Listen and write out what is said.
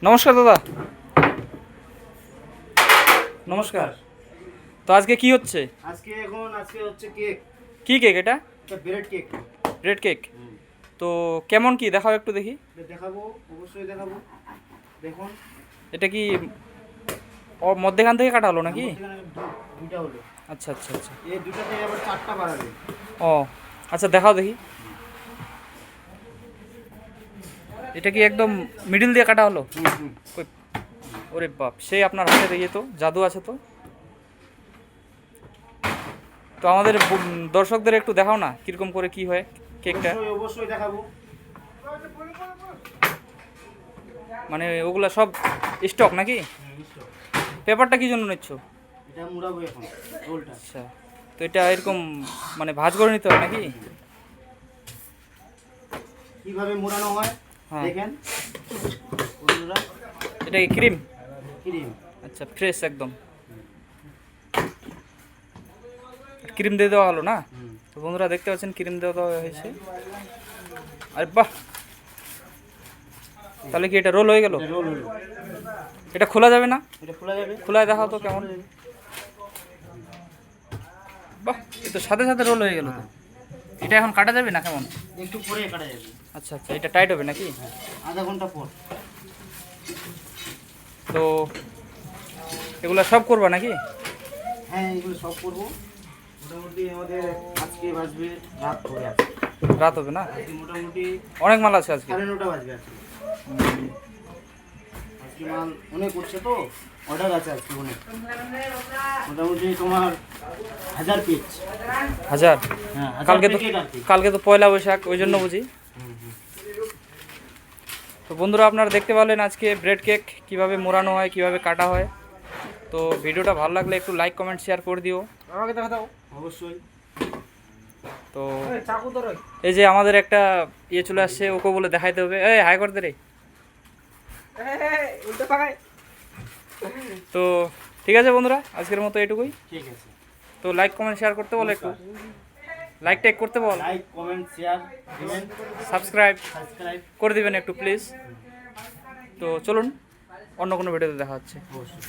নমস্কার দাদা। নমস্কার। তো আজকে কি হচ্ছে? আজকে হচ্ছে কেক। কি কেক এটা? এটা ব্রেড কেক। Bread cake. তো কেমন কি দেখাও একটু দেখি। দেখাবো, অবশ্যই দেখাবো। দেখুন এটা কি মধ্যেখান থেকে কাটা হলো নাকি? দুইটা হলো। আচ্ছা আচ্ছা আচ্ছা। এই দুটাতে আবার চারটা বাড়াবে। ও আচ্ছা, দেখাও দেখি। এটা কি একদম মিডিল দিয়ে কাটা হলো? কই, ওরে বাপ, সেই আপনার হাতে দেখি তো জাদু আছে তো। তো আমাদের দর্শকদের একটু দেখাও না কিরকম করে কি হয় কেকটা। অবশ্যই দেখাবো। মানে ওগুলা সব স্টক নাকি? পেপারটা কি জন্য নিচ্ছ? এটা মুড়াবো এখন রোলটা। আচ্ছা, তো এটা এরকম মানে ভাঁজ করে নিতে হয় নাকি? কিভাবে মোড়ানো হয় হ্যাঁ, দেখেন বন্ধুরা। এটা কি ক্রিম? ক্রিম। আচ্ছা, ফ্রেশ একদম ক্রিম দিয়ে দেওয়া হলো না? তো বন্ধুরা দেখতে পাচ্ছেন ক্রিম দেওয়া দেওয়া হয়েছে। আরে বাহ, তাহলে কি এটা রোল হয়ে গেল? রোল হলো। এটা খোলা যাবে না? এটা খোলা যাবে। খোলায় দেখাও তো কেমন। বাহ, এ তো সাথে সাথে রোল হয়ে গেল তো। এটা এখন কাটা যাবে না কেমন? একটু পরে কাটা যাবে। আচ্ছা আচ্ছা, এটা টাইট হবে নাকি? আধা ঘন্টা পর। তো এগুলো সব করবা নাকি? হ্যাঁ, এগুলো সব করবো। মোটামুটি আমাদের আজকে বাজবে রাত করে আছে। রাত হবে না? আজকে মোটামুটি অনেক মাল আছে আজকে। 9:30 বাজবে আজকে। আজকে মাল অনেক উঠছে তো, অর্ডার আছে আজকে অনেক। মোটামুটি তোমার 1000 পিস। 1000? হ্যাঁ, কালকে তো পয়লা বৈশাখ, ওই জন্য বুঝি। তো বন্ধুরা আপনারা দেখতে পেলেন আজকে ব্রেড কেক কিভাবে মোড়ানো হয়, কিভাবে কাটা হয়। তো ভিডিওটা ভালো লাগলে একটু লাইক কমেন্ট শেয়ার করে দিও। আমাকে দেখা দাও অবশ্যই। তো এই যে আমাদের একটা ইয়ে চলে আসছে, ওকে বলে দেখাইতে হবে। এই হাই করতে রে। তো ঠিক আছে বন্ধুরা, আজকের মতো এটুকুই। ঠিক আছে। তো লাইক কমেন্ট শেয়ার করতে বল, একটু লাইক টাইক করতে বল, লাইক কমেন্ট শেয়ার দিবেন, সাবস্ক্রাইব সাবস্ক্রাইব করে দিবেন একটু প্লিজ। তো চলুন, অন্য কোনো ভিডিওতে দেখা হচ্ছে। অবশ্যই।